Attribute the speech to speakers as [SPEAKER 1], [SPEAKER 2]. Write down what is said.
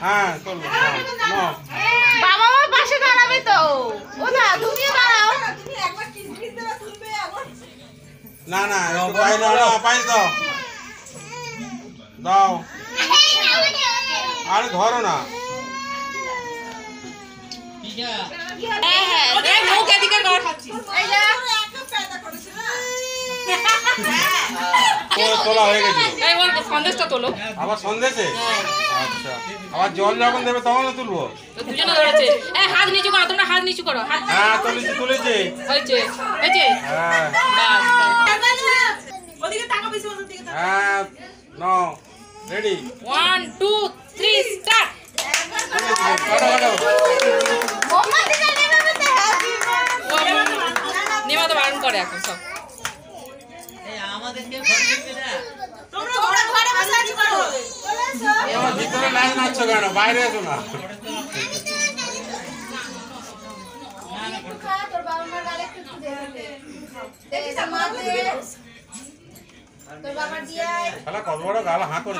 [SPEAKER 1] হ্যাঁ চলো নাও
[SPEAKER 2] বাবা মা পাশে দাঁড়াবে তো ও না তুমিও দাঁড়াও
[SPEAKER 3] তুমি একবার কিস কিস দেবা তুলবে আবার
[SPEAKER 1] না না একটু পাই দাও না পাই দাও দাও আরে ধরো না
[SPEAKER 2] হ্যাঁ মুখ এদিকে কর এই যা
[SPEAKER 3] একা পেদা করেছ না
[SPEAKER 1] তোলা হয়ে গেছে
[SPEAKER 2] এই বল সন্দেশটা তোলো
[SPEAKER 1] আবার সন্দেশে আচ্ছা আবার জল যখন দেবে তখনও তুলবো
[SPEAKER 2] দুজনে ধরেছে এই হাত নিচু করো তোমরা হাত নিচু করো হাত
[SPEAKER 1] হ্যাঁ তুলেছে
[SPEAKER 2] হয়েছে হয়েছে
[SPEAKER 1] হ্যাঁ
[SPEAKER 2] বাস
[SPEAKER 3] ওদিকে টাকা বেশি ওদিকে দিকে
[SPEAKER 1] হ্যাঁ নাও রেডি
[SPEAKER 2] 1 2 3 স্টার্ট
[SPEAKER 1] কাটো কাটো
[SPEAKER 3] মোমবাতিটা নেবে তো হ্যাপি
[SPEAKER 2] নেমা তো বারণ করে এখন সব
[SPEAKER 3] তোমরা ঘরে বসে আছো করো চলে এসো
[SPEAKER 1] আমার ভিতরে লাইন নাচছো কেন বাইরে এসো না
[SPEAKER 3] তোর বাবা মার গালে একটু দে দেখি সামনে তোর বাবা দিয়ে
[SPEAKER 1] শালা কত বড় গাল হাঁ করে